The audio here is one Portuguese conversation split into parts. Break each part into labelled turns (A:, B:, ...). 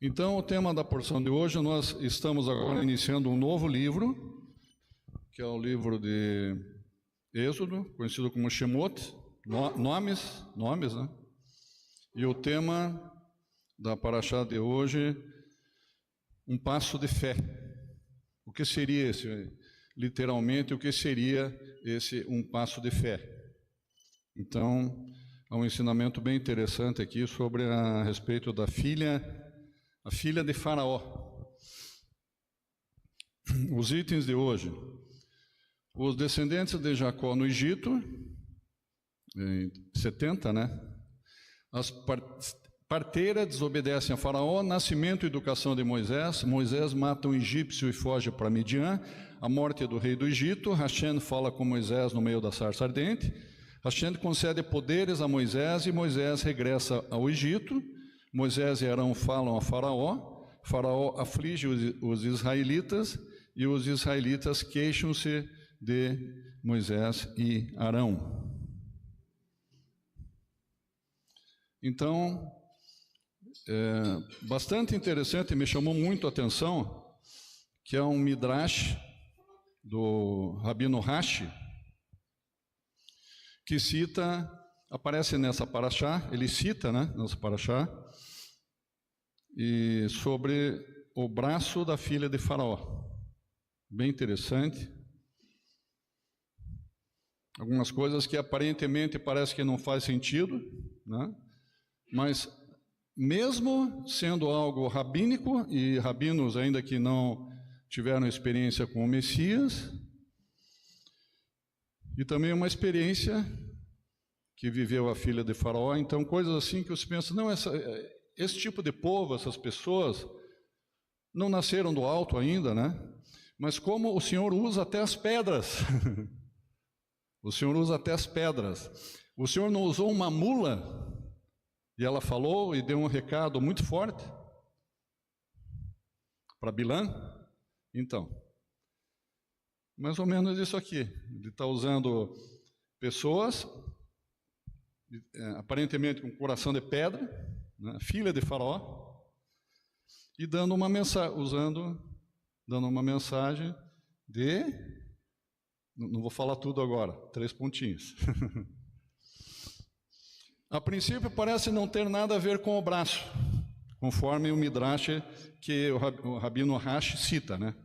A: Então, o tema da porção de hoje, nós estamos agora iniciando um novo livro, que é o livro de Êxodo, conhecido como Shemot, nomes, né? E o tema da paraxá de hoje, um passo de fé. O que seria esse, literalmente, o que seria esse um passo de fé? Então, há um ensinamento bem interessante aqui sobre a respeito da filha de Faraó. Os itens de hoje. Os descendentes de Jacó no Egito, 70, né? As parteiras desobedecem a Faraó, nascimento e educação de Moisés. Moisés mata um egípcio e foge para Midian. A morte do rei do Egito. Hashem fala com Moisés no meio da sarça ardente. Hashem concede poderes a Moisés e Moisés regressa ao Egito. Moisés e Arão falam a Faraó. Faraó aflige os israelitas e os israelitas queixam-se de Moisés e Arão. Então, bastante interessante, me chamou muito a atenção, que é um midrash do Rabino Rashi, que aparece nessa paraxá, ele cita, né, nessa paraxá, e sobre o braço da filha de Faraó. Bem interessante. Algumas coisas que aparentemente parece que não faz sentido, né? Mas mesmo sendo algo rabínico, e rabinos ainda que não tiveram experiência com o Messias, e também uma experiência que viveu a filha de Faraó, então coisas assim que você pensa, não, esse tipo de povo, essas pessoas, não nasceram do alto ainda, né? Mas como o Senhor usa até as pedras, o Senhor usa até as pedras. O Senhor não usou uma mula, e ela falou e deu um recado muito forte para Bilã. Então, mais ou menos isso aqui. Ele está usando pessoas, aparentemente com coração de pedra, né, filha de Faraó, e dando uma mensagem de... Não vou falar tudo agora, 3 pontinhos. A princípio parece não ter nada a ver com o braço, conforme o midrash que o Rabino Rashi cita, né?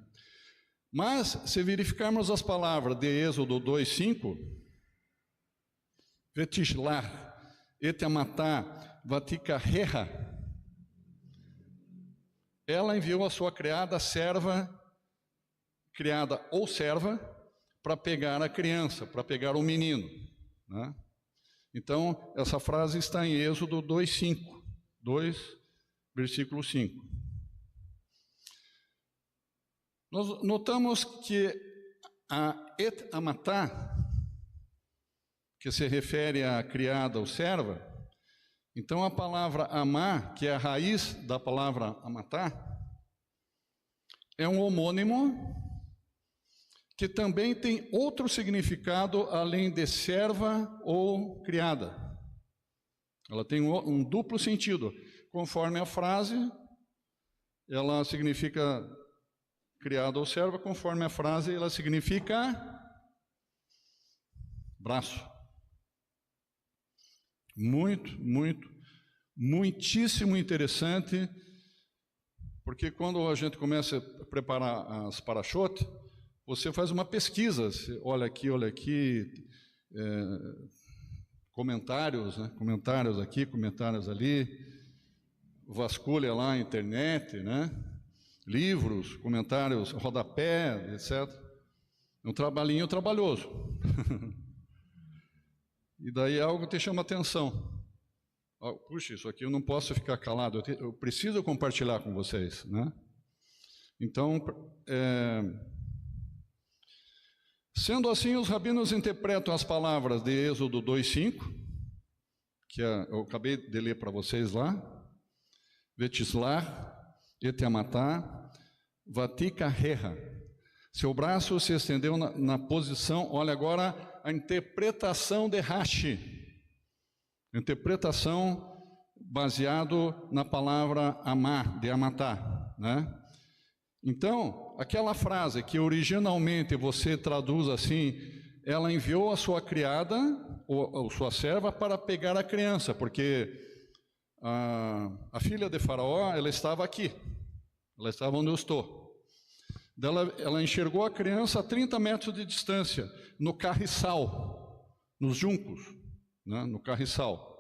A: Mas, se verificarmos as palavras de Êxodo 2:5, Vetishlar, Etamatá, Vatikaheha, ela enviou a sua criada ou serva, para pegar a criança, para pegar o menino, né? Então, essa frase está em Êxodo 2:5, 2, versículo 5. Nós notamos que a et-amatá, que se refere à criada ou serva, então a palavra amá, que é a raiz da palavra amatá, é um homônimo que também tem outro significado além de serva ou criada. Ela tem um duplo sentido. Conforme a frase, ela significa criada ou serva, conforme a frase, ela significa braço. Muitíssimo interessante, porque quando a gente começa a preparar as paraxot, você faz uma pesquisa, você olha aqui, comentários, né? Comentários aqui, comentários ali, vasculha lá na internet, né? Livros, comentários, rodapé, etc. É um trabalhinho trabalhoso. E daí algo te chama atenção. Puxa, isso aqui eu não posso ficar calado, eu preciso compartilhar com vocês, né? Então, sendo assim, os rabinos interpretam as palavras de Êxodo 2:5, que eu acabei de ler para vocês lá, Vetislar, Etamatá, Vatikaheha. Seu braço se estendeu na posição, olha agora a interpretação de Rashi. Interpretação baseado na palavra amar, de amatar, né? Então, aquela frase que originalmente você traduz assim, ela enviou a sua criada, ou sua serva, para pegar a criança, porque a filha de Faraó, ela estava aqui, ela estava onde eu estou. Ela enxergou a criança a 30 metros de distância, no carriçal, nos juncos, né, no carriçal.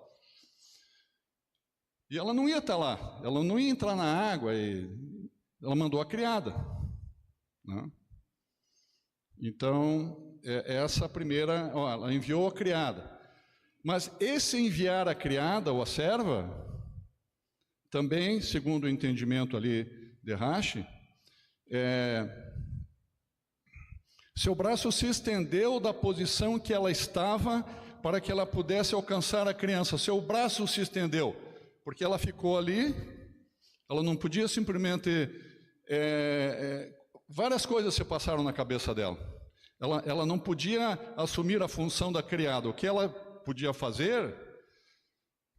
A: E ela não ia estar lá, ela não ia entrar na água, e ela mandou a criada, né? Então, essa primeira, ela enviou a criada. Mas esse enviar a criada ou a serva, também, segundo o entendimento ali de Rashi, seu braço se estendeu da posição que ela estava para que ela pudesse alcançar a criança. Seu braço se estendeu, porque ela ficou ali, ela não podia simplesmente... várias coisas se passaram na cabeça dela. Ela não podia assumir a função da criada. O que ela podia fazer,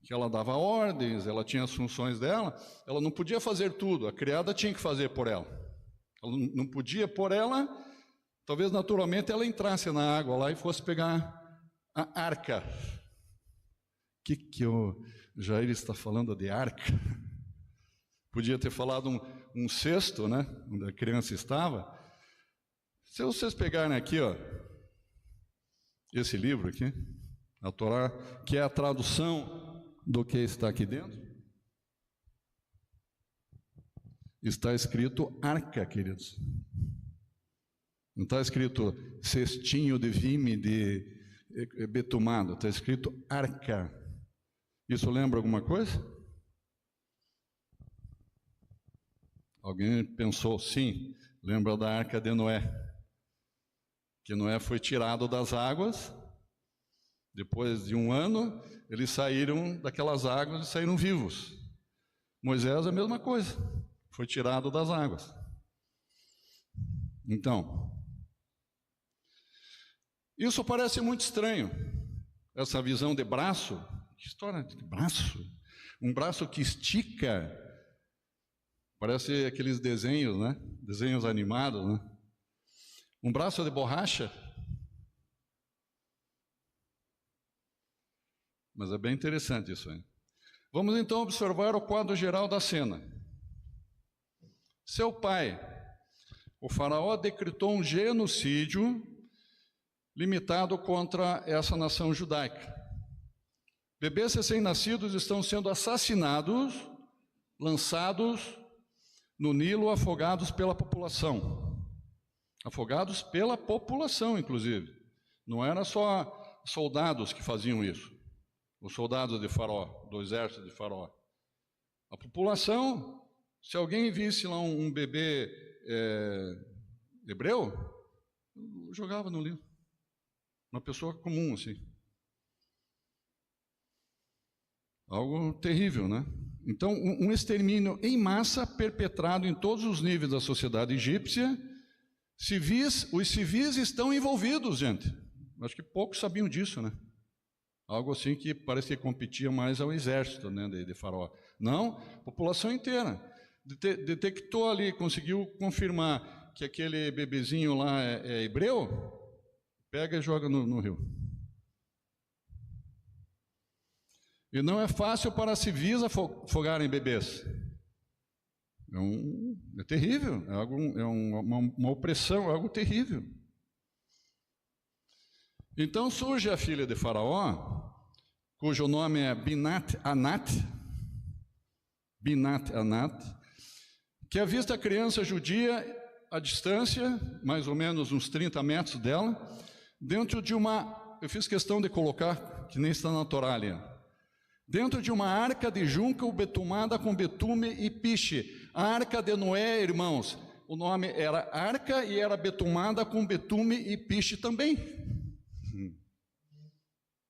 A: que ela dava ordens, ela tinha as funções dela, ela não podia fazer tudo, a criada tinha que fazer por ela. Ela não podia por ela, talvez naturalmente ela entrasse na água lá e fosse pegar a arca. O que o Jair está falando de arca? Podia ter falado um cesto, né, onde a criança estava. Se vocês pegarem aqui, ó, esse livro aqui, a Torá, que é a tradução do que está aqui dentro, está escrito arca, queridos. Não está escrito cestinho de vime de betumado, está escrito arca. Isso lembra alguma coisa? Alguém pensou, sim, lembra da arca de Noé, que Noé foi tirado das águas, depois de 1 ano, eles saíram daquelas águas e saíram vivos. Moisés, a mesma coisa, foi tirado das águas. Então, isso parece muito estranho, essa visão de braço. Que história de braço? Um braço que estica, parece aqueles desenhos, né? Desenhos animados, né? Um braço de borracha. Mas é bem interessante isso aí. Vamos então observar o quadro geral da cena. Seu pai, o faraó, decretou um genocídio limitado contra essa nação judaica. Bebês recém-nascidos estão sendo assassinados, lançados no Nilo, afogados pela população. Afogados pela população, inclusive. Não era só soldados que faziam isso. Os soldados de Faraó, do exército de Faraó. A população, se alguém visse lá um bebê hebreu, jogava no Nilo. Uma pessoa comum, assim. Algo terrível, né? Então, um extermínio em massa perpetrado em todos os níveis da sociedade egípcia. Os civis estão envolvidos, gente. Acho que poucos sabiam disso, né? Algo assim que parece que competia mais ao exército, né, de Faraó. Não, população inteira. Detectou ali, conseguiu confirmar que aquele bebezinho lá é hebreu, pega e joga no rio. E não é fácil para civis afogarem bebês. É terrível, uma opressão, é algo terrível. Então surge a filha de Faraó, cujo nome é Binat Anat, que avista a criança judia à distância, mais ou menos uns 30 metros dela, dentro de eu fiz questão de colocar, que nem está na Torália, dentro de uma arca de junco betumada com betume e piche. A arca de Noé, irmãos, o nome era arca e era betumada com betume e piche também.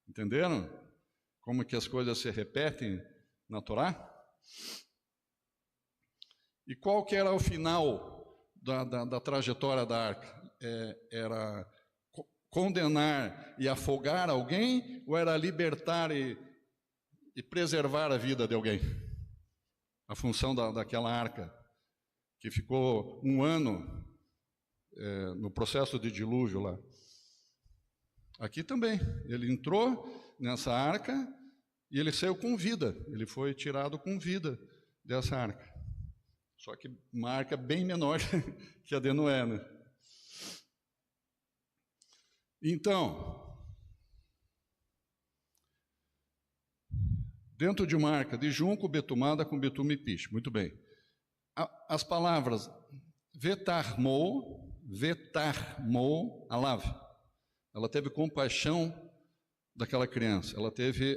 A: Entenderam? Como que as coisas se repetem na Torá? E qual que era o final da trajetória da arca? Era condenar e afogar alguém, ou era libertar e e preservar a vida de alguém. A função daquela arca, que ficou 1 ano no processo de dilúvio lá. Aqui também, ele entrou nessa arca e ele saiu com vida, ele foi tirado com vida dessa arca. Só que uma arca bem menor que a de Noé, né? Então, dentro de uma arca de junco betumada com betume e piche. Muito bem. As palavras vetarmou, alav. Ela teve compaixão daquela criança. Ela teve...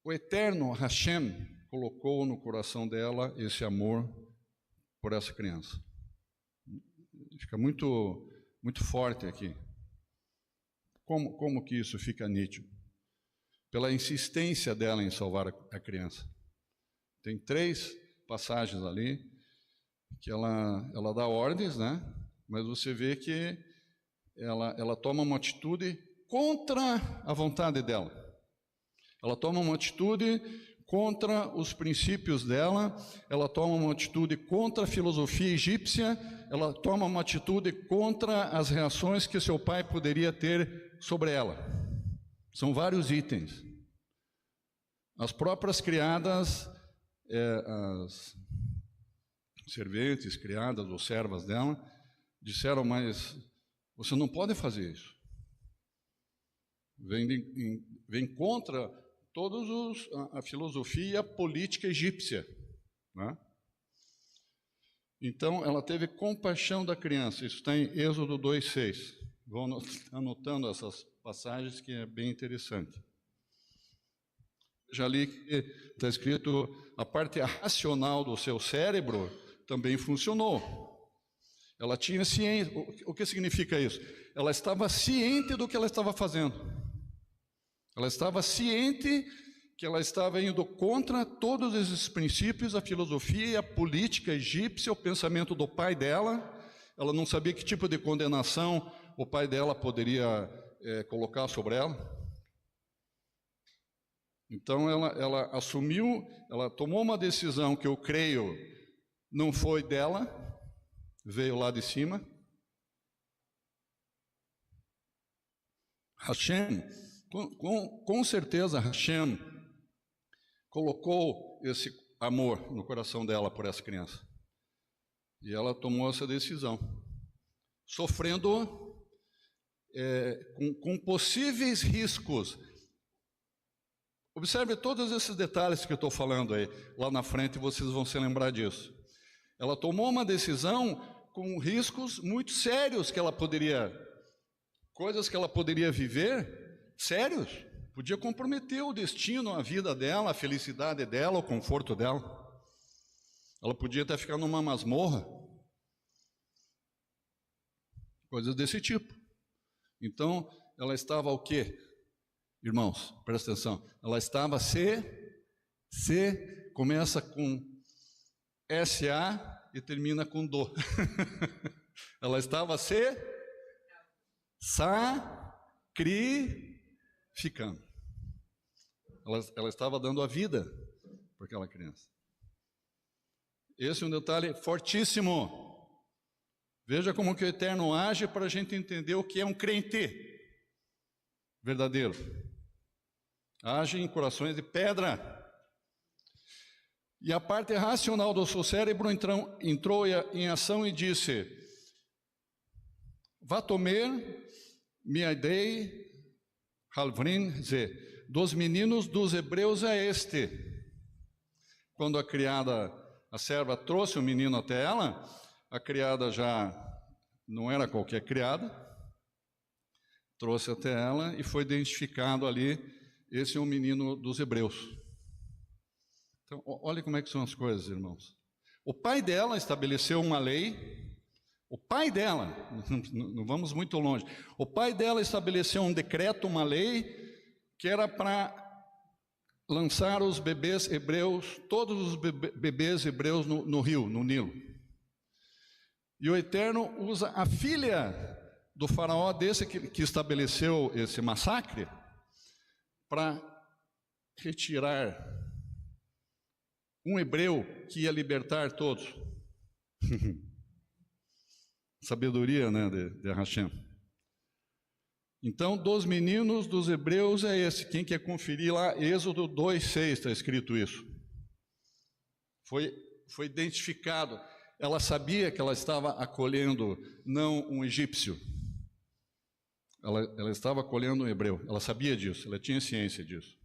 A: O eterno Hashem colocou no coração dela esse amor por essa criança. Fica muito, muito forte aqui. Como que isso fica nítido? Pela insistência dela em salvar a criança. Tem 3 passagens ali que ela dá ordens, né? Mas você vê que ela toma uma atitude contra a vontade dela. Ela toma uma atitude contra os princípios dela, ela toma uma atitude contra a filosofia egípcia, ela toma uma atitude contra as reações que seu pai poderia ter sobre ela. São vários itens. As próprias criadas, as serventes, criadas ou servas dela, disseram, mas você não pode fazer isso. Vem contra todos a filosofia política egípcia, né? Então, ela teve compaixão da criança. Isso está em Êxodo 2:6. Vão anotando essas passagens que é bem interessante. Já li que está escrito, a parte racional do seu cérebro também funcionou. Ela tinha ciência. O que significa isso? Ela estava ciente do que ela estava fazendo. Ela estava ciente que ela estava indo contra todos esses princípios, a filosofia e a política egípcia, o pensamento do pai dela. Ela não sabia que tipo de condenação o pai dela poderia colocar sobre ela. Então ela assumiu, ela tomou uma decisão que eu creio não foi dela, veio lá de cima. Hashem, com certeza Hashem colocou esse amor no coração dela por essa criança. E ela tomou essa decisão, sofrendo com possíveis riscos. Observe todos esses detalhes que eu estou falando aí. Lá na frente vocês vão se lembrar disso. Ela tomou uma decisão com riscos muito sérios que ela poderia... Coisas que ela poderia viver... Sérios, podia comprometer o destino, a vida dela, a felicidade dela, o conforto dela. Ela podia até ficar numa masmorra. Coisas desse tipo. Então, ela estava o quê? Irmãos, presta atenção. Ela estava começa com S-A e termina com do. Ela estava sacrificando. Ela estava dando a vida para aquela criança. Esse é um detalhe fortíssimo. Veja como que o Eterno age para a gente entender o que é um crente verdadeiro. Age em corações de pedra. E a parte racional do seu cérebro entrou em ação e disse: Vatomer miadei halvrin ze. Dos meninos dos hebreus é este. Quando a criada, a serva trouxe o menino até ela, a criada já não era qualquer criada, trouxe até ela e foi identificado ali, esse é um menino dos hebreus. Então, olha como é que são as coisas, irmãos. O pai dela estabeleceu uma lei, o pai dela, não vamos muito longe, o pai dela estabeleceu um decreto, uma lei, que era para lançar os bebês hebreus, todos os bebês hebreus no rio, no Nilo. E o Eterno usa a filha do faraó desse que estabeleceu esse massacre para retirar um hebreu que ia libertar todos. Sabedoria, né, de Hashem. Então, dos meninos dos hebreus é esse. Quem quer conferir lá, Êxodo 2:6, está escrito isso. Foi identificado. Ela sabia que ela estava acolhendo não um egípcio. Ela estava acolhendo um hebreu. Ela sabia disso, ela tinha ciência disso.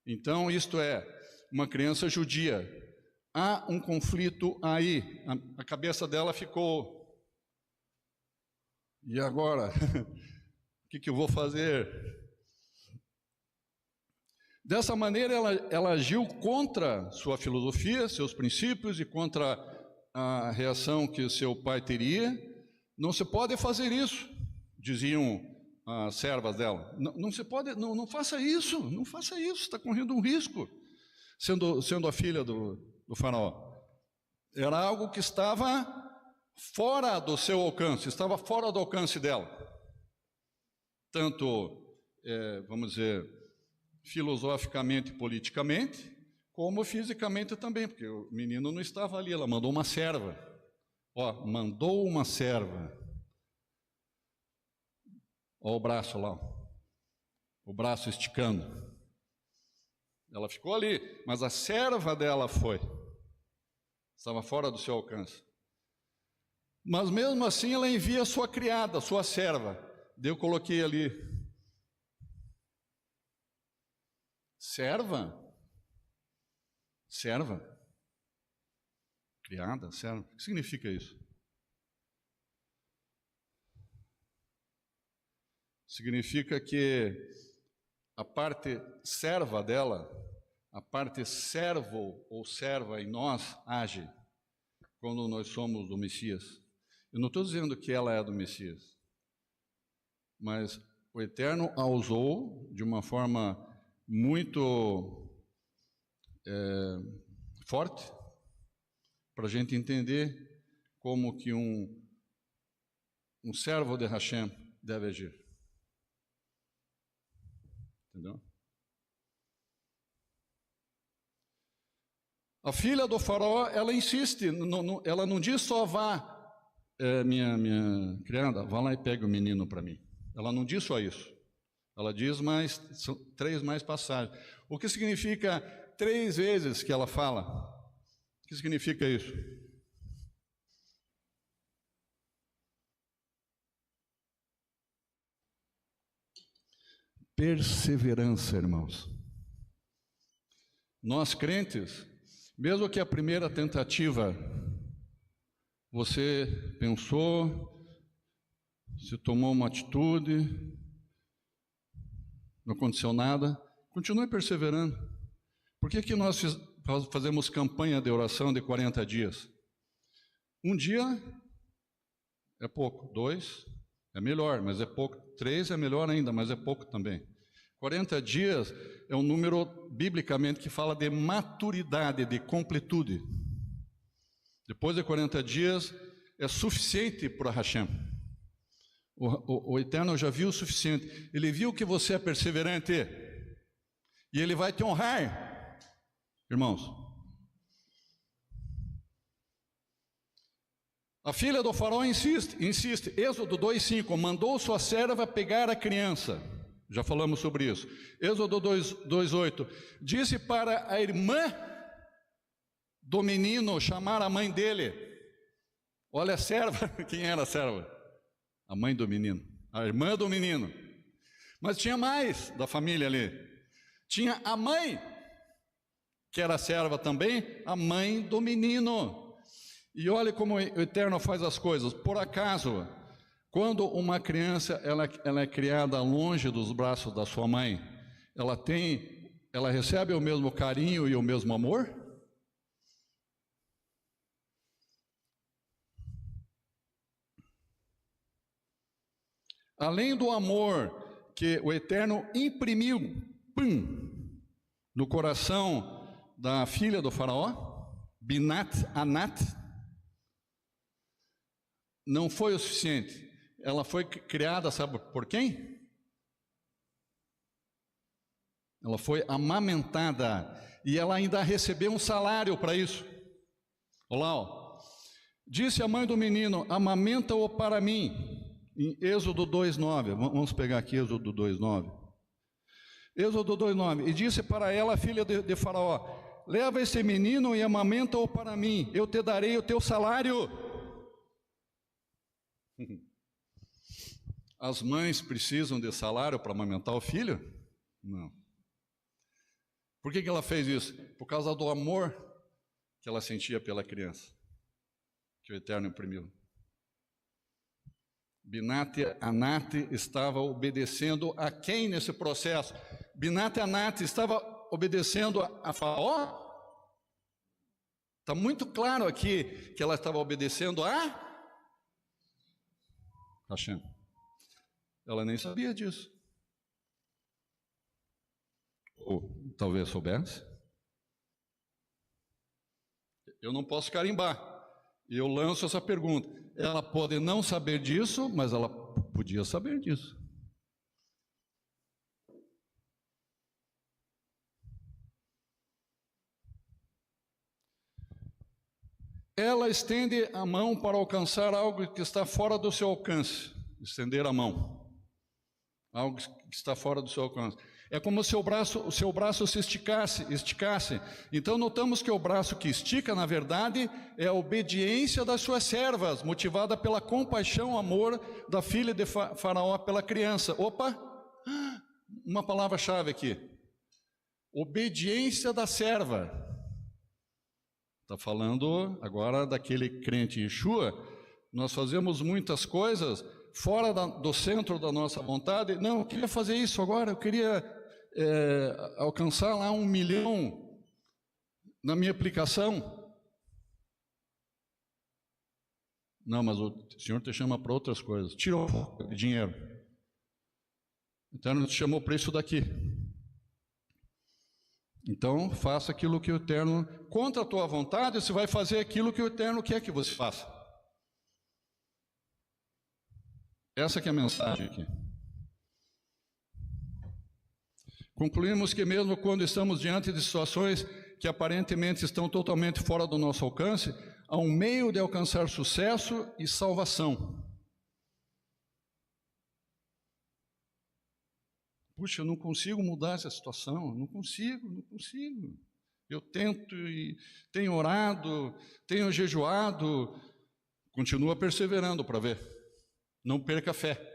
A: Então, isto é, uma criança judia. Há um conflito aí. A cabeça dela ficou... E agora? O que eu vou fazer? Dessa maneira, ela agiu contra sua filosofia, seus princípios e contra a reação que seu pai teria. Não se pode fazer isso, diziam as servas dela. Não se pode, não faça isso, não faça isso, está correndo um risco, sendo a filha do faraó. Era algo que estava fora do seu alcance, estava fora do alcance dela. Tanto, vamos dizer, filosoficamente e politicamente, como fisicamente também, porque o menino não estava ali, ela mandou uma serva. Mandou uma serva. Olha o braço lá, o braço esticando. Ela ficou ali, mas a serva dela foi. Estava fora do seu alcance. Mas mesmo assim ela envia sua criada, sua serva. Eu coloquei ali, serva, criada, serva, o que significa isso? Significa que a parte serva dela, a parte servo ou serva em nós age quando nós somos do Messias. Eu não estou dizendo que ela é do Messias, mas o Eterno a usou de uma forma muito forte para a gente entender como que um servo de Hashem deve agir. Entendeu? A filha do faraó, ela insiste, ela não diz só vá, minha criada, vá lá e pegue o menino para mim. Ela não diz só isso. Ela diz são 3 mais passagens. O que significa 3 vezes que ela fala? O que significa isso? Perseverança, irmãos. Nós crentes, mesmo que a primeira tentativa você pensou, você tomou uma atitude, não aconteceu nada, continue perseverando. Por que nós fazemos campanha de oração de 40 dias? Um dia é pouco, 2 é melhor, mas é pouco, 3 é melhor ainda, mas é pouco também. 40 dias é um número, biblicamente, que fala de maturidade, de completude. Depois de 40 dias, é suficiente para Hashem. O Eterno já viu o suficiente. Ele viu que você é perseverante. E Ele vai te honrar, irmãos. A filha do faraó insiste. Êxodo 2:5, mandou sua serva pegar a criança. Já falamos sobre isso. Êxodo 2:8, disse para a irmã do menino chamar a mãe dele. Olha a serva, quem era a serva? A mãe do menino, a irmã do menino. Mas tinha mais da família ali. Tinha a mãe, que era serva também, a mãe do menino. E olha como o Eterno faz as coisas. Por acaso, quando uma criança ela é criada longe dos braços da sua mãe, ela recebe o mesmo carinho e o mesmo amor? Além do amor que o Eterno imprimiu, no coração da filha do faraó, Binat Anat, não foi o suficiente. Ela foi criada, sabe por quem? Ela foi amamentada e ela ainda recebeu um salário para isso. Olha lá, ó. Disse a mãe do menino: amamenta-o para mim. Em Êxodo 2:9. Vamos pegar aqui Êxodo 2:9. Êxodo 2:9. E disse para ela, a filha de Faraó: leva esse menino e amamenta-o para mim, eu te darei o teu salário. As mães precisam de salário para amamentar o filho? Não. Por que ela fez isso? Por causa do amor que ela sentia pela criança, que o Eterno imprimiu. Binat Anat estava obedecendo a quem nesse processo? Binat Anat estava obedecendo a Faraó? Está muito claro aqui que ela estava obedecendo a Hashem. Ela nem sabia disso. Ou talvez soubesse. Eu não posso carimbar. E eu lanço essa pergunta. Ela pode não saber disso, mas ela podia saber disso. Ela estende a mão para alcançar algo que está fora do seu alcance. Estender a mão. Algo que está fora do seu alcance. É como se o seu braço se esticasse. Então notamos que o braço que estica, na verdade, é a obediência das suas servas, motivada pela compaixão, amor da filha de Faraó pela criança. Opa! Uma palavra-chave aqui. Obediência da serva. Está falando agora daquele crente em Yeshua. Nós fazemos muitas coisas fora do centro da nossa vontade. Não, eu queria fazer isso agora, eu queria alcançar lá 1 milhão na minha aplicação. Não, mas o Senhor te chama para outras coisas. Tira o dinheiro. Então Ele te chamou para isso daqui. Então faça aquilo que o Eterno, contra a tua vontade, você vai fazer aquilo que o Eterno quer que você faça. Essa que é a mensagem aqui. Concluímos que mesmo quando estamos diante de situações que aparentemente estão totalmente fora do nosso alcance, há um meio de alcançar sucesso e salvação. Puxa, eu não consigo mudar essa situação, não consigo. Eu tento e tenho orado, tenho jejuado, continua perseverando para ver. Não perca a fé.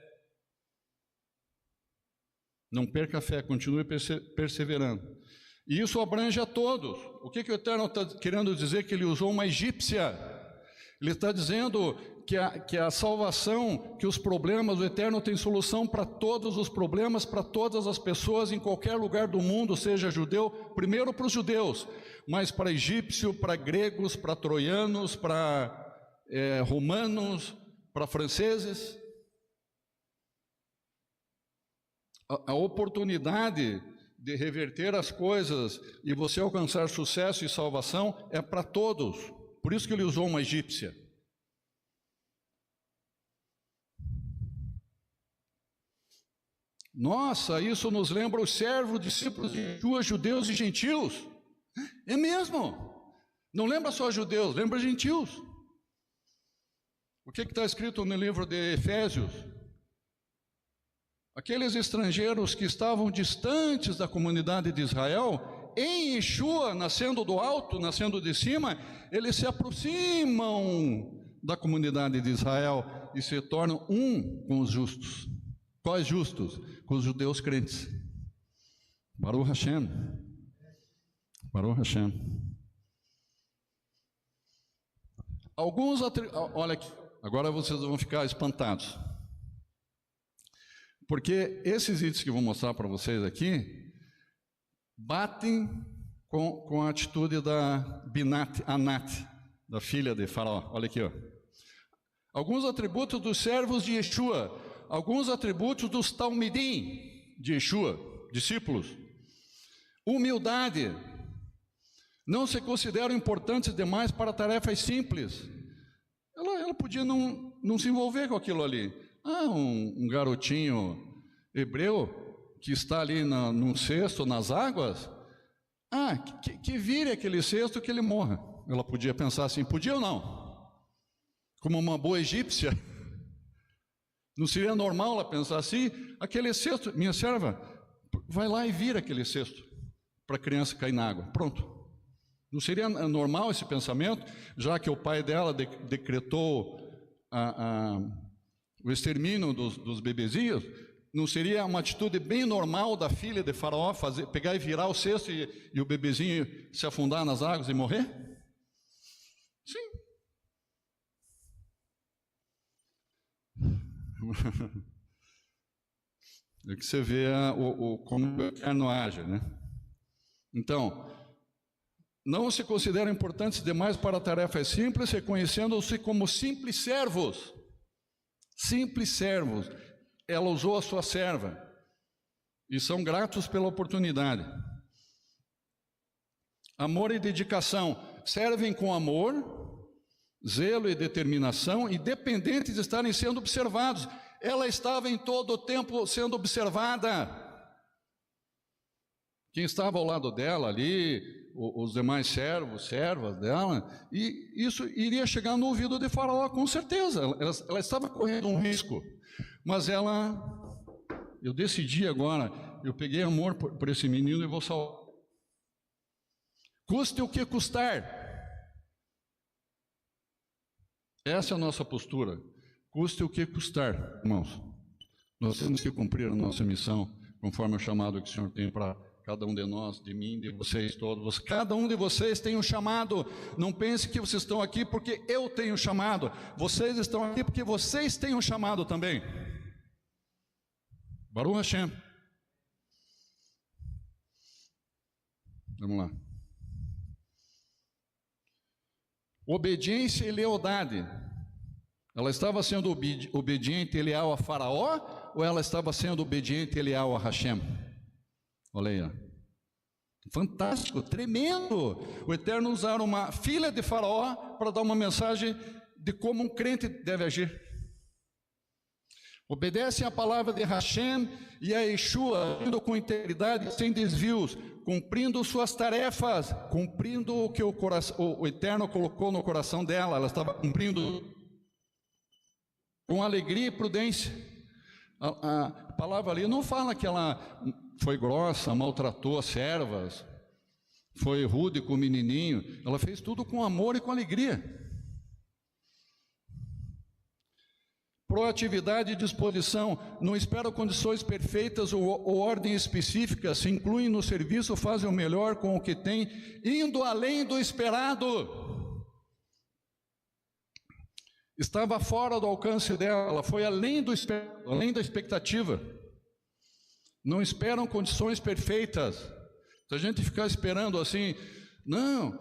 A: Não perca a fé, continue perseverando. E isso abrange a todos. O que o Eterno está querendo dizer? Que ele usou uma egípcia. Ele está dizendo que a salvação, que os problemas, o Eterno tem solução para todos os problemas, para todas as pessoas, em qualquer lugar do mundo, seja judeu, primeiro para os judeus, mas para egípcio, para gregos, para troianos, para romanos, para franceses. A oportunidade de reverter as coisas e você alcançar sucesso e salvação é para todos. Por isso que ele usou uma egípcia. Nossa, isso nos lembra os servos, discípulos de Yeshua, judeus e gentios. É mesmo. Não lembra só judeus, lembra gentios. O que está escrito no livro de Efésios? Aqueles estrangeiros que estavam distantes da comunidade de Israel, em Yeshua, nascendo do alto, nascendo de cima, eles se aproximam da comunidade de Israel e se tornam um com os justos. Quais justos? Com os judeus crentes. Baruch Hashem. Baruch Hashem. Olha aqui, agora vocês vão ficar espantados. Porque esses itens que eu vou mostrar para vocês aqui batem com a atitude da Binat Anat, da filha de Faraó. Olha aqui, ó. Alguns atributos dos servos de Yeshua, alguns atributos dos Talmidim de Yeshua, discípulos. Humildade. Não se consideram importantes demais para tarefas simples. Ela podia não se envolver com aquilo ali. Um garotinho hebreu, que está ali num cesto, nas águas, que vire aquele cesto, que ele morra. Ela podia pensar assim, podia ou não? Como uma boa egípcia. Não seria normal ela pensar assim, aquele cesto, minha serva, vai lá e vira aquele cesto, para a criança cair na água, pronto. Não seria normal esse pensamento, já que o pai dela decretou o extermínio dos bebezinhos? Não seria uma atitude bem normal da filha de Faraó pegar e virar o cesto e o bebezinho se afundar nas águas e morrer? Sim. É que você vê como o Eterno age, né? Então, não se consideram importantes demais para tarefas simples, reconhecendo-se como simples servos. Simples servos. Ela usou a sua serva e são gratos pela oportunidade. Amor e dedicação. Servem com amor, zelo e determinação, independente de estarem sendo observados. Ela estava em todo o tempo sendo observada. Quem estava ao lado dela ali, os demais servos, servas dela, e isso iria chegar no ouvido de Faraó, com certeza. Ela estava correndo um risco, mas eu decidi agora, eu peguei amor por esse menino e vou salvar. Custe o que custar. Essa é a nossa postura. Custe o que custar, irmãos. Nós temos que cumprir a nossa missão, conforme o chamado que o Senhor tem para cada um de nós, de mim, de vocês todos. Cada um de vocês tem um chamado. Não pense que vocês estão aqui porque eu tenho um chamado. Vocês estão aqui porque vocês têm um chamado também. Baruch Hashem. Vamos lá. Obediência e lealdade. Ela estava sendo obediente e leal a Faraó, ou ela estava sendo obediente e leal a Hashem? Olha aí, ó. Fantástico, tremendo. O Eterno usar uma filha de Faraó para dar uma mensagem de como um crente deve agir. Obedecem a palavra de Hashem e a Yeshua, indo com integridade, sem desvios, cumprindo suas tarefas, cumprindo o que o Eterno colocou no coração dela. Ela estava cumprindo com alegria e prudência. A palavra ali não fala que ela foi grossa, maltratou as servas, foi rude com o menininho. Ela fez tudo com amor e com alegria. Proatividade e disposição. Não esperam condições perfeitas ou ordem específica. Se incluem no serviço, fazem o melhor com o que têm, indo além do esperado. Estava fora do alcance dela, ela foi além da expectativa. Não esperam condições perfeitas. Se a gente ficar esperando assim, não,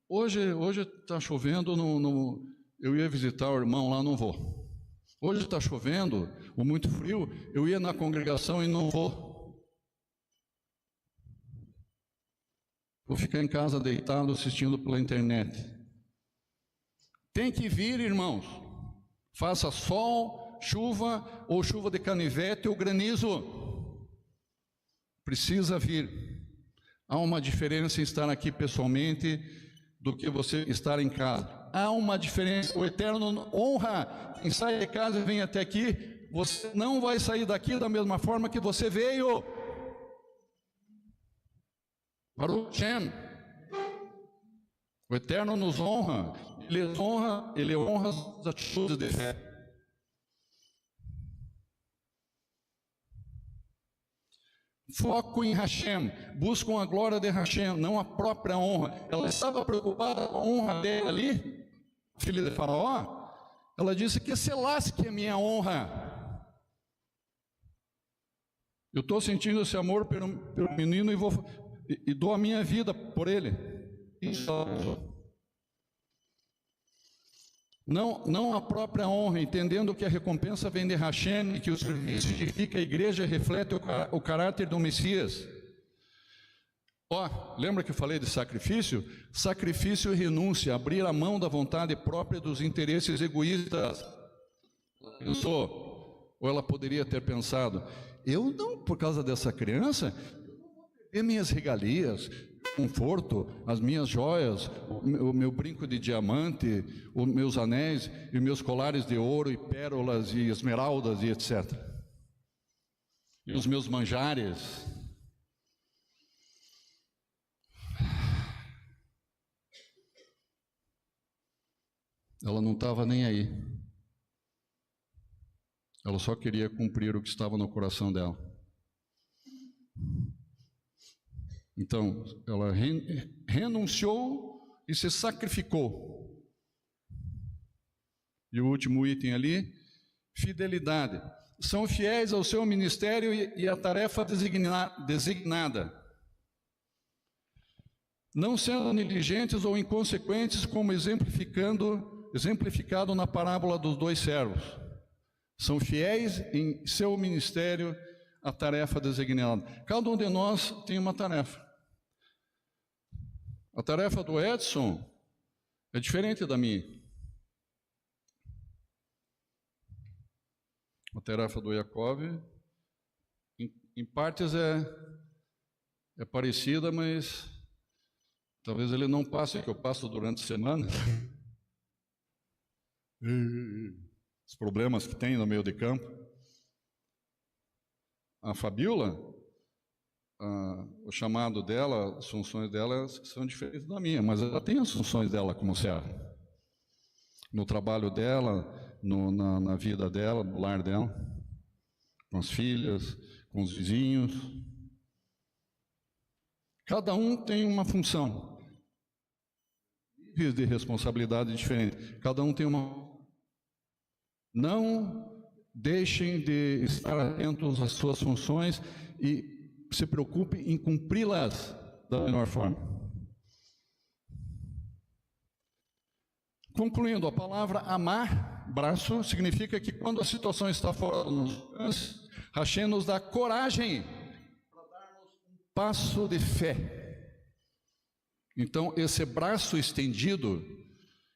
A: hoje está chovendo, eu ia visitar o irmão lá, não vou. Hoje está chovendo, ou muito frio, eu ia na congregação e não vou. Vou ficar em casa deitado assistindo pela internet. Tem que vir, irmãos. Faça sol, chuva, ou chuva de canivete ou granizo. Precisa vir. Há uma diferença em estar aqui pessoalmente do que você estar em casa. Há uma diferença. O Eterno honra quem sai de casa e vem até aqui. Você não vai sair daqui da mesma forma que você veio. Baruch Hashem. O Eterno nos honra. Ele honra as atitudes de fé. Foco em Hashem, buscam a glória de Hashem, não a própria honra. Ela estava preocupada com a honra dela ali, filha de Faraó. Ela disse que se lasque a minha honra. Eu estou sentindo esse amor pelo menino e dou a minha vida por ele. Não a própria honra, entendendo que a recompensa vem de Hashem e que o serviço edifica a igreja e reflete o caráter do Messias. Lembra que eu falei de sacrifício? Sacrifício e renúncia, abrir a mão da vontade própria dos interesses egoístas. Pensou, ou ela poderia ter pensado, Eu não, por causa dessa criança, e minhas regalias, conforto, as minhas joias, o meu brinco de diamante, os meus anéis e meus colares de ouro e pérolas e esmeraldas e etc. E os meus manjares. Ela não estava nem aí. Ela só queria cumprir o que estava no coração dela. Então, ela renunciou e se sacrificou. E o último item ali, fidelidade. São fiéis ao seu ministério e à tarefa designada. Não sendo negligentes ou inconsequentes, como exemplificado na parábola dos 2 servos. São fiéis em seu ministério, a tarefa designada. Cada um de nós tem uma tarefa. A tarefa do Edson é diferente da minha. A tarefa do Jacob, em partes é parecida, mas talvez ele não passe o que eu passo durante a semana. Os problemas que tem no meio de campo. A Fabiola, o chamado dela, as funções dela são diferentes da minha, mas ela tem as funções dela como serva. No trabalho dela, na vida dela, no lar dela, com as filhas, com os vizinhos. Cada um tem uma função, níveis de responsabilidade diferentes. Cada um tem uma. Não deixem de estar atentos às suas funções e se preocupe em cumpri-las da melhor forma. Concluindo, a palavra amar, braço, significa que quando a situação está fora do nosso alcance, Hashem nos dá coragem para darmos um passo de fé. Então, esse braço estendido,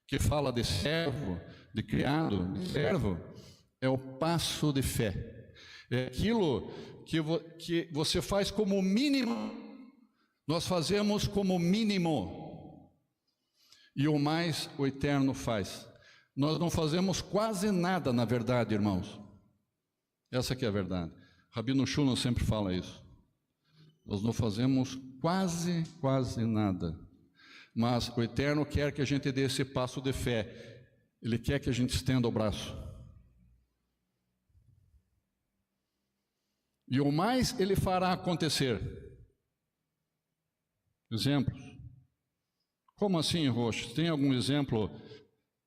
A: que fala de servo, de criado, de servo, é o passo de fé. É aquilo que você faz como mínimo, nós fazemos como mínimo, e o mais o Eterno faz. Nós não fazemos quase nada, na verdade, irmãos. Essa que é a verdade. Rabino Shulam sempre fala isso. Nós não fazemos quase nada. Mas o Eterno quer que a gente dê esse passo de fé. Ele quer que a gente estenda o braço. E o mais Ele fará acontecer. Exemplos. Como assim, Roxo? Tem algum exemplo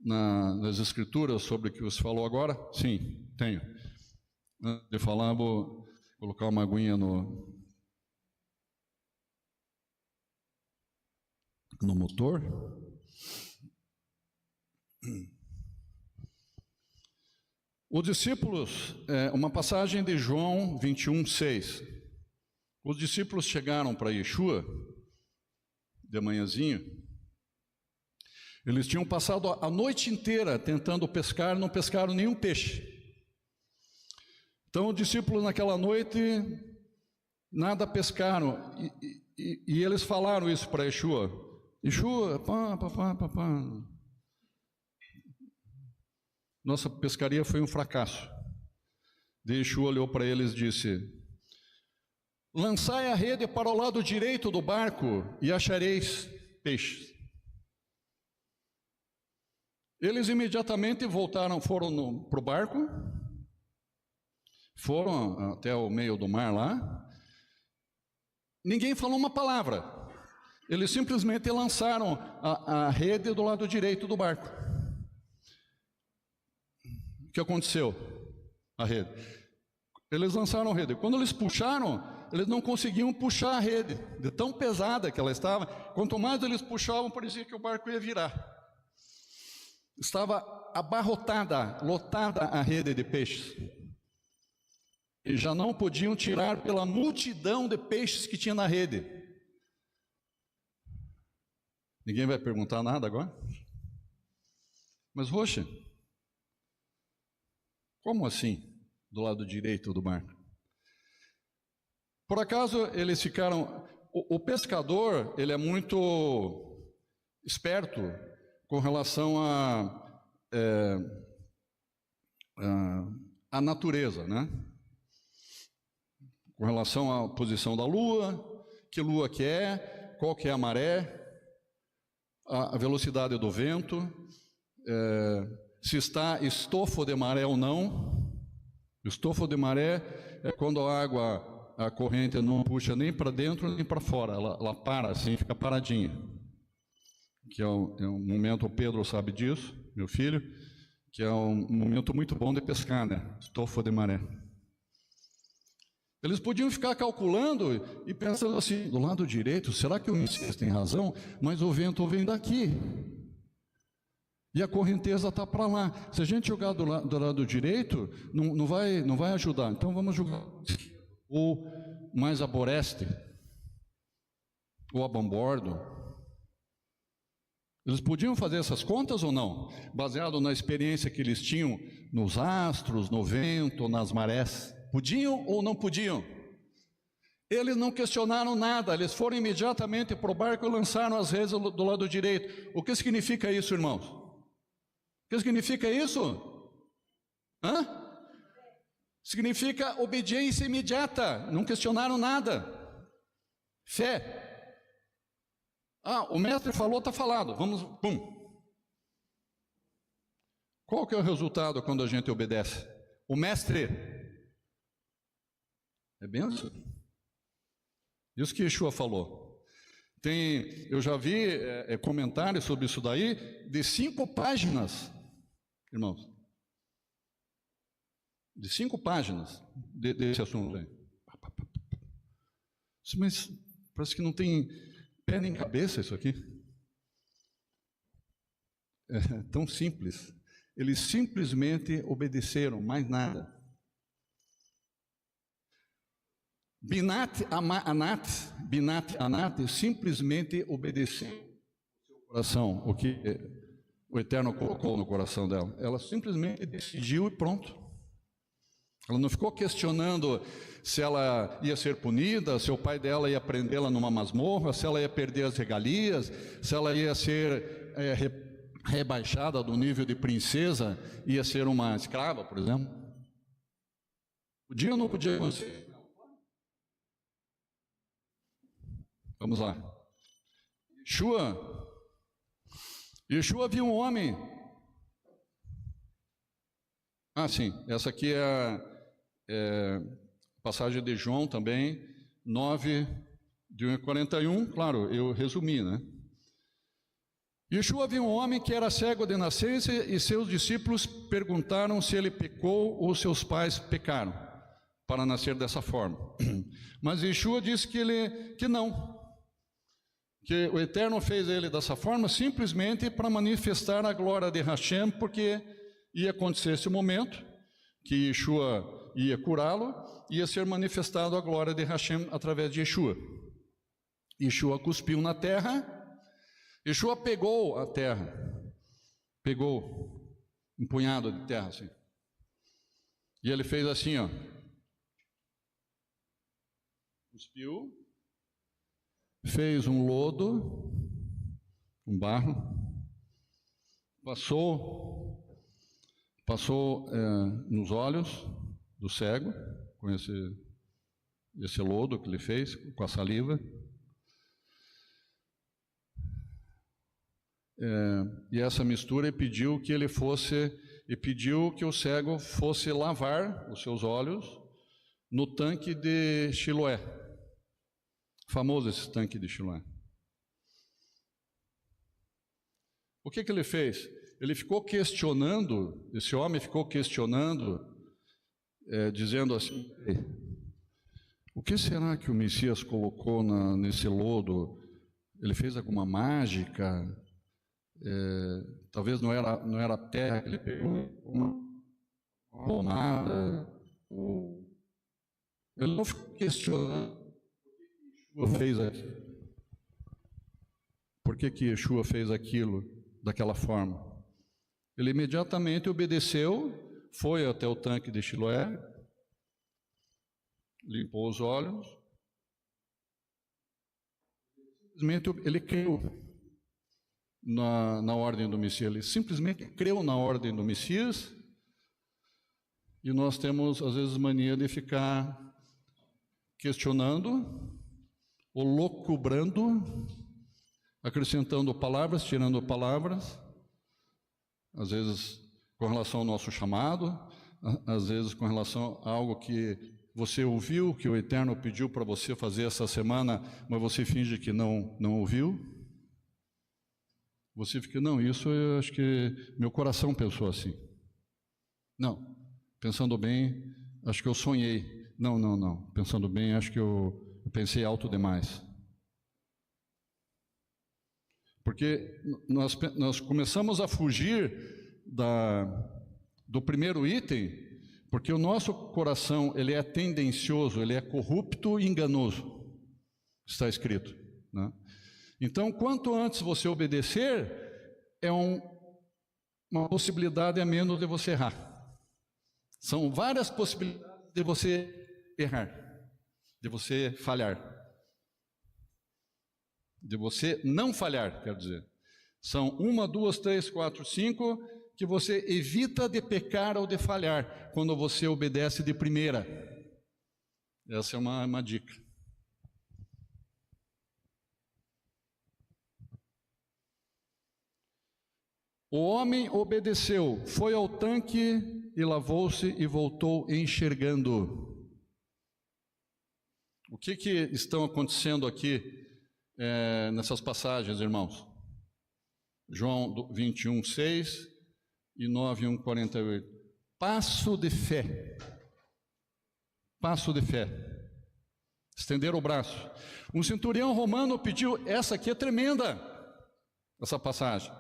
A: nas Escrituras sobre o que você falou agora? Sim, tenho. Antes de falar, vou colocar uma aguinha no motor. Os discípulos, uma passagem de João 21:6. Os discípulos chegaram para Yeshua, de manhãzinho. Eles tinham passado a noite inteira tentando pescar, não pescaram nenhum peixe. Então, os discípulos naquela noite, nada pescaram. E eles falaram isso para Yeshua. Yeshua, pá. Nossa pescaria foi um fracasso. Daí Yeshua olhou para eles e disse: lançai a rede para o lado direito do barco e achareis peixes. Eles imediatamente foram para o barco, foram até o meio do mar lá. Ninguém falou uma palavra. Eles simplesmente lançaram a rede do lado direito do barco. O que aconteceu? A rede. Eles lançaram a rede. Quando eles puxaram, eles não conseguiam puxar a rede, de tão pesada que ela estava. Quanto mais eles puxavam, parecia que o barco ia virar. Estava abarrotada, lotada a rede de peixes. E já não podiam tirar pela multidão de peixes que tinha na rede. Ninguém vai perguntar nada agora? Mas, Roxa, como assim, do lado direito do barco? Por acaso eles ficaram... O pescador, ele é muito esperto com relação à natureza, né? Com relação à posição da lua, que lua que é, qual que é a maré, a velocidade do vento, se está estofo de maré ou não. Estofo de maré é quando a corrente não puxa nem para dentro nem para fora, ela para assim, fica paradinha. Que é um momento, o Pedro sabe disso, meu filho, que é um momento muito bom de pescar, né? Estofo de maré. Eles podiam ficar calculando e pensando assim, do lado direito, será que o Messias tem razão? Mas o vento vem daqui. E a correnteza está para lá. Se a gente jogar do lado direito, não vai ajudar. Então vamos jogar ou mais a boreste, ou a bambordo. Eles podiam fazer essas contas ou não? Baseado na experiência que eles tinham nos astros, no vento, nas marés. Podiam ou não podiam? Eles não questionaram nada, eles foram imediatamente para o barco e lançaram as redes do lado direito. O que significa isso, irmãos? O que significa isso? Significa obediência imediata, não questionaram nada. Fé. O mestre falou, está falado, vamos, pum. Qual que é o resultado quando a gente obedece? O mestre é benção. Isso que Yeshua falou. Eu já vi comentários sobre isso daí, de 5 páginas, irmãos. De 5 páginas desse assunto aí. Mas parece que não tem pé nem cabeça isso aqui. É tão simples. Eles simplesmente obedeceram, mais nada. Binat Anat simplesmente obedeceu o seu coração, o que o Eterno colocou no coração dela. Ela simplesmente decidiu e pronto. Ela não ficou questionando se ela ia ser punida, se o pai dela ia prendê-la numa masmorra, se ela ia perder as regalias, se ela ia ser rebaixada do nível de princesa, ia ser uma escrava, por exemplo. Podia ou não podia acontecer? Vamos lá. Yeshua viu um homem. Sim, essa aqui é a passagem de João também, 9, de 1 a 41, claro, eu resumi, né? Yeshua viu um homem que era cego de nascença e seus discípulos perguntaram se ele pecou ou seus pais pecaram para nascer dessa forma. Mas Yeshua disse que não. Que o Eterno fez ele dessa forma simplesmente para manifestar a glória de Hashem, porque ia acontecer esse momento, que Yeshua ia curá-lo, ia ser manifestado a glória de Hashem através de Yeshua. Yeshua cuspiu na terra, Yeshua pegou a terra, pegou um punhado de terra assim, e ele fez assim, cuspiu, fez um lodo, um barro, passou nos olhos do cego, com esse lodo que ele fez, com a saliva. E essa mistura pediu que o cego fosse lavar os seus olhos no tanque de Siloé. Famoso esse tanque de Siloé. O que ele fez? Ele ficou questionando, esse homem ficou questionando, dizendo assim: o que será que o Messias colocou nesse lodo? Ele fez alguma mágica? Talvez não era terra que ele pegou, uma pomada. Ele não ficou questionando fez aquilo. Por que Yeshua fez aquilo daquela forma? Ele imediatamente obedeceu, foi até o tanque de Siloé, limpou os olhos, simplesmente ele creu na ordem do Messias. Ele simplesmente creu na ordem do Messias. E nós temos, às vezes, mania de ficar questionando, ou locubrando, acrescentando palavras, tirando palavras, às vezes com relação ao nosso chamado, às vezes com relação a algo que você ouviu, que o Eterno pediu para você fazer essa semana, mas você finge que não ouviu. Você fica, não, isso eu acho que meu coração pensou assim. Não, pensando bem, acho que eu sonhei. Não, pensando bem, acho que eu pensei alto demais. Porque nós começamos a fugir do primeiro item, porque o nosso coração, ele é tendencioso, ele é corrupto e enganoso, está escrito, né? Então, quanto antes você obedecer, é uma possibilidade a menos de você errar. São várias possibilidades de você errar, de você falhar, de você não falhar, quero dizer. São 1, 2, 3, 4, 5 que você evita de pecar ou de falhar quando você obedece de primeira. Essa é uma dica. O homem obedeceu, foi ao tanque e lavou-se e voltou enxergando. O que estão acontecendo aqui nessas passagens, irmãos? João 21, 6 e 9, 1, 48. Passo de fé. Passo de fé. Estender o braço. Um centurião romano pediu, essa aqui é tremenda, essa passagem.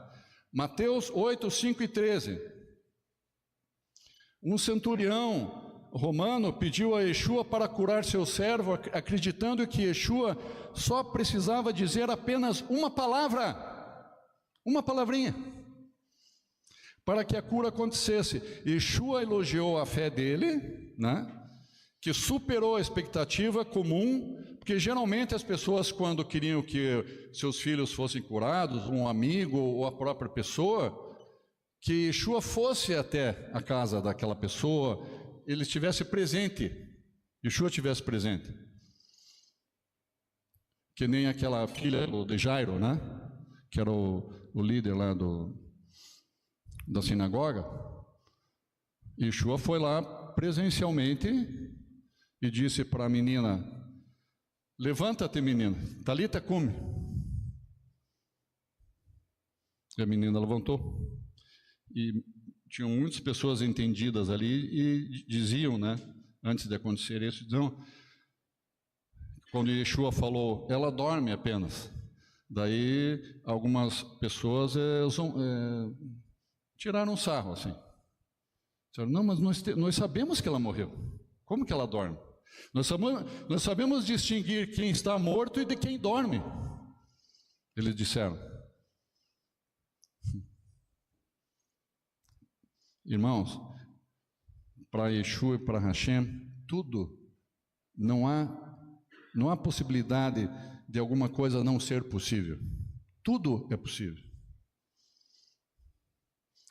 A: Mateus 8, 5 e 13. Um centurião romano pediu a Yeshua para curar seu servo, acreditando que Yeshua só precisava dizer apenas uma palavra, uma palavrinha, para que a cura acontecesse. Yeshua elogiou a fé dele, né, que superou a expectativa comum, porque geralmente as pessoas, quando queriam que seus filhos fossem curados, um amigo ou a própria pessoa, que Yeshua fosse até a casa daquela pessoa, ele estivesse presente, Yeshua estivesse presente. Que nem aquela filha de Jairo, né? Que era o líder lá da sinagoga. Yeshua foi lá presencialmente e disse para a menina, levanta-te, menina, talita cumi. E a menina levantou. E tinham muitas pessoas entendidas ali e diziam, né, antes de acontecer isso, diziam, quando Yeshua falou, ela dorme apenas. Daí algumas pessoas tiraram um sarro assim. Disseram, não, mas nós sabemos que ela morreu. Como que ela dorme? Nós sabemos distinguir quem está morto e de quem dorme. Eles disseram. Irmãos, para Yeshua e para Hashem, tudo, não há possibilidade de alguma coisa não ser possível. Tudo é possível.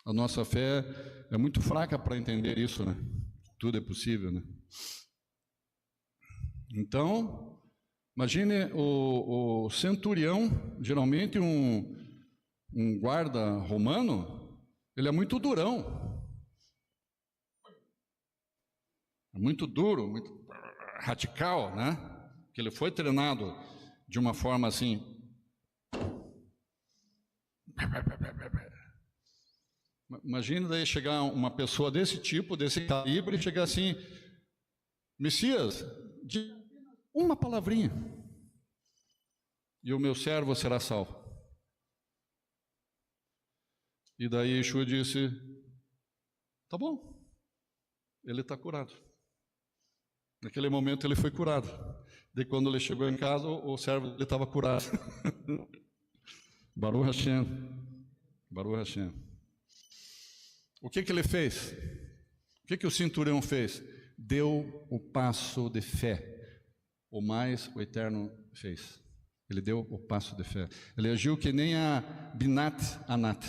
A: A nossa fé é muito fraca para entender isso, né? Tudo é possível, né? Então, imagine o centurião, geralmente um guarda romano, ele é muito durão. Muito duro, muito radical, né? Que ele foi treinado de uma forma assim. Imagina daí chegar uma pessoa desse tipo, desse calibre, e chegar assim, Messias, de uma palavrinha, e o meu servo será salvo. E daí Yeshua disse, tá bom, ele está curado. Naquele momento ele foi curado. Daí quando ele chegou em casa, o servo dele estava curado. Baruch Hashem. Baruch Hashem. O que ele fez? O que o centurião fez? Deu o passo de fé. O mais o Eterno fez. Ele deu o passo de fé. Ele agiu que nem a Binat Anat.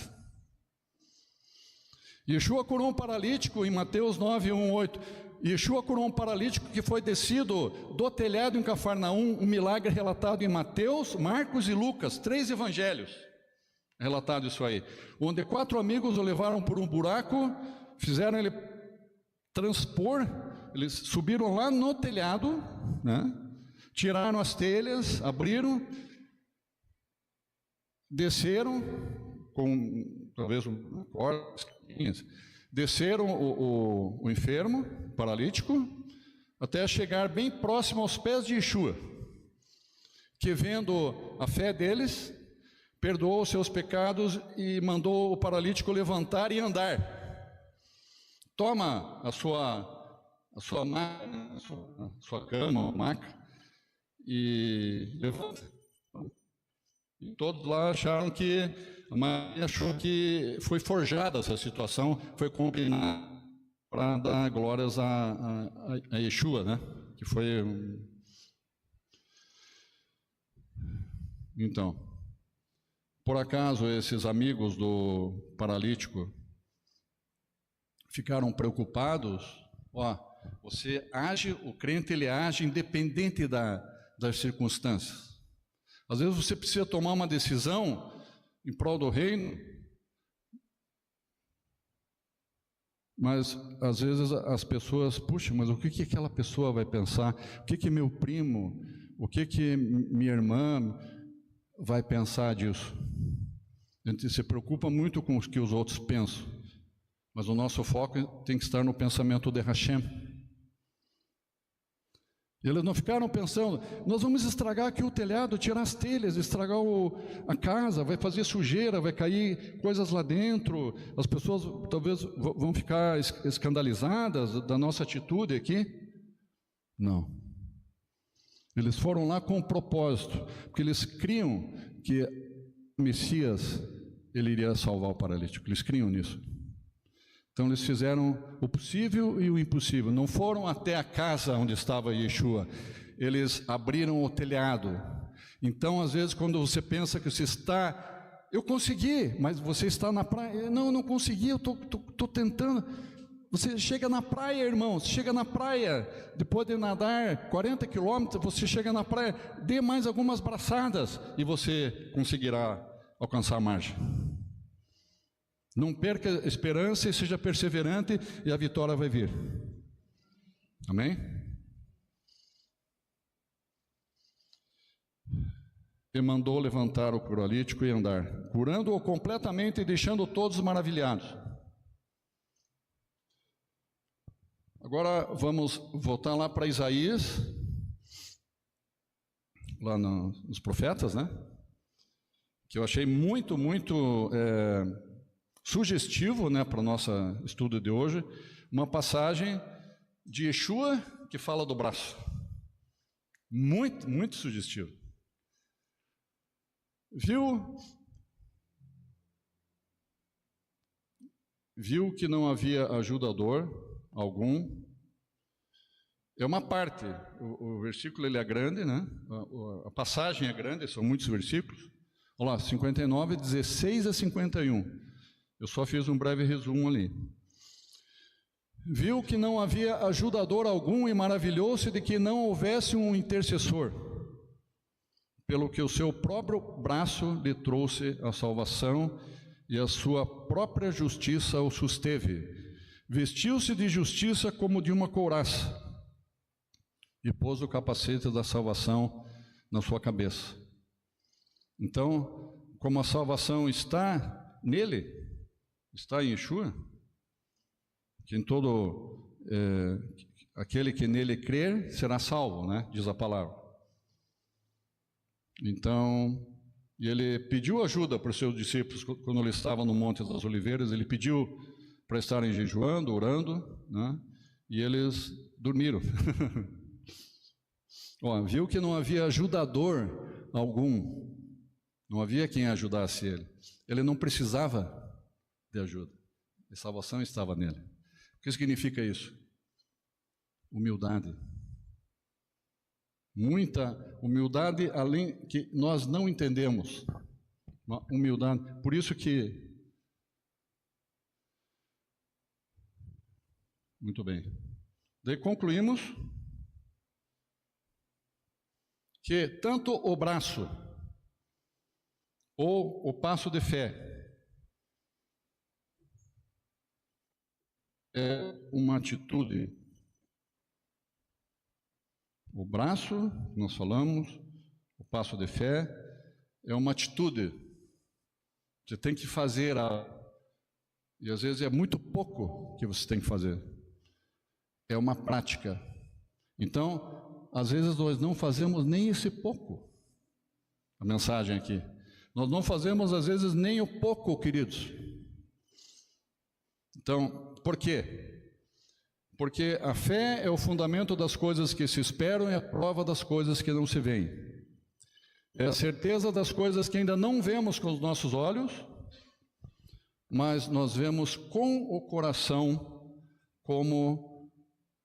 A: Yeshua curou um paralítico em Mateus 9, 1, 8. Yeshua curou um paralítico que foi descido do telhado em Cafarnaum, um milagre relatado em Mateus, Marcos e Lucas, 3 evangelhos. Relatado isso aí. Onde 4 amigos o levaram por um buraco, fizeram ele transpor, eles subiram lá no telhado, né? Tiraram as telhas, abriram, desceram com talvez uma corda, desceram o enfermo, paralítico, até chegar bem próximo aos pés de Yeshua, que vendo a fé deles, perdoou os seus pecados e mandou o paralítico levantar e andar. Toma a sua maca, a sua cama, a maca, e levanta. E todos lá acharam que, a maioria achou que foi forjada essa situação, foi combinada para dar glórias a Yeshua, né? Que foi... Então, por acaso esses amigos do paralítico ficaram preocupados? Você age, o crente ele age independente das circunstâncias. Às vezes você precisa tomar uma decisão em prol do reino, mas às vezes as pessoas, puxa, mas o que aquela pessoa vai pensar? O que meu primo, o que minha irmã vai pensar disso? A gente se preocupa muito com o que os outros pensam, mas o nosso foco tem que estar no pensamento de Hashem. Eles não ficaram pensando, nós vamos estragar aqui o telhado, tirar as telhas, estragar a casa, vai fazer sujeira, vai cair coisas lá dentro, as pessoas talvez vão ficar escandalizadas da nossa atitude aqui. Não. Eles foram lá com um propósito, porque eles criam que o Messias, ele iria salvar o paralítico, eles criam nisso. Então eles fizeram o possível e o impossível. Não foram até a casa onde estava Yeshua. Eles abriram o telhado. Então, às vezes, quando você pensa que você está... Eu consegui, mas você está na praia. Não, eu não consegui, eu estou tentando. Você chega na praia, irmão. Você chega na praia, depois de nadar 40 quilômetros, você chega na praia, dê mais algumas braçadas e você conseguirá alcançar a margem. Não perca a esperança e seja perseverante e a vitória vai vir. Amém? E mandou levantar o paralítico e andar, curando-o completamente e deixando todos maravilhados. Agora vamos voltar lá para Isaías, lá nos profetas, né? Que eu achei muito sugestivo, né, para o nosso estudo de hoje, uma passagem de Yeshua que fala do braço. Muito sugestivo. Viu que não havia ajudador algum. É uma parte, o versículo ele é grande, né? A passagem é grande, são muitos versículos. Olha lá, 59, 16 a 51. Eu só fiz um breve resumo ali. Viu que não havia ajudador algum e maravilhou-se de que não houvesse um intercessor, pelo que o seu próprio braço lhe trouxe a salvação e a sua própria justiça o susteve. Vestiu-se de justiça como de uma couraça e pôs o capacete da salvação na sua cabeça. Então, como a salvação está nele, está em Yeshua, que em todo aquele que nele crer será salvo, né? Diz a palavra. Então, ele pediu ajuda para os seus discípulos quando ele estava no Monte das Oliveiras, ele pediu para estarem jejuando, orando, né? E eles dormiram. Viu que não havia ajudador algum, não havia quem ajudasse ele. Ele não precisava de ajuda. A salvação estava nele. O que significa isso? Humildade. muita humildade, além que nós não entendemos. Uma humildade. Por isso que... Muito bem. Daí concluímos que tanto o braço ou o passo de fé é uma atitude. O braço, nós falamos, o passo de fé, é uma atitude. Você tem que fazer, e às vezes é muito pouco que você tem que fazer. É uma prática. Então, às vezes nós não fazemos nem esse pouco. A mensagem aqui. Nós não fazemos, às vezes, nem o pouco, queridos. Então, por quê? Porque a fé é o fundamento das coisas que se esperam e a prova das coisas que não se veem. É a certeza das coisas que ainda não vemos com os nossos olhos, mas nós vemos com o coração, como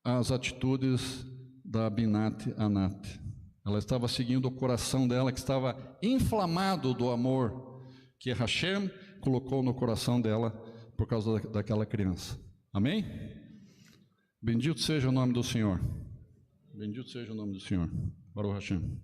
A: as atitudes da Binat Anat. Ela estava seguindo o coração dela, que estava inflamado do amor que Hashem colocou no coração dela por causa daquela criança. Amém? Bendito seja o nome do Senhor. Bendito seja o nome do Senhor. Baruch Hashem.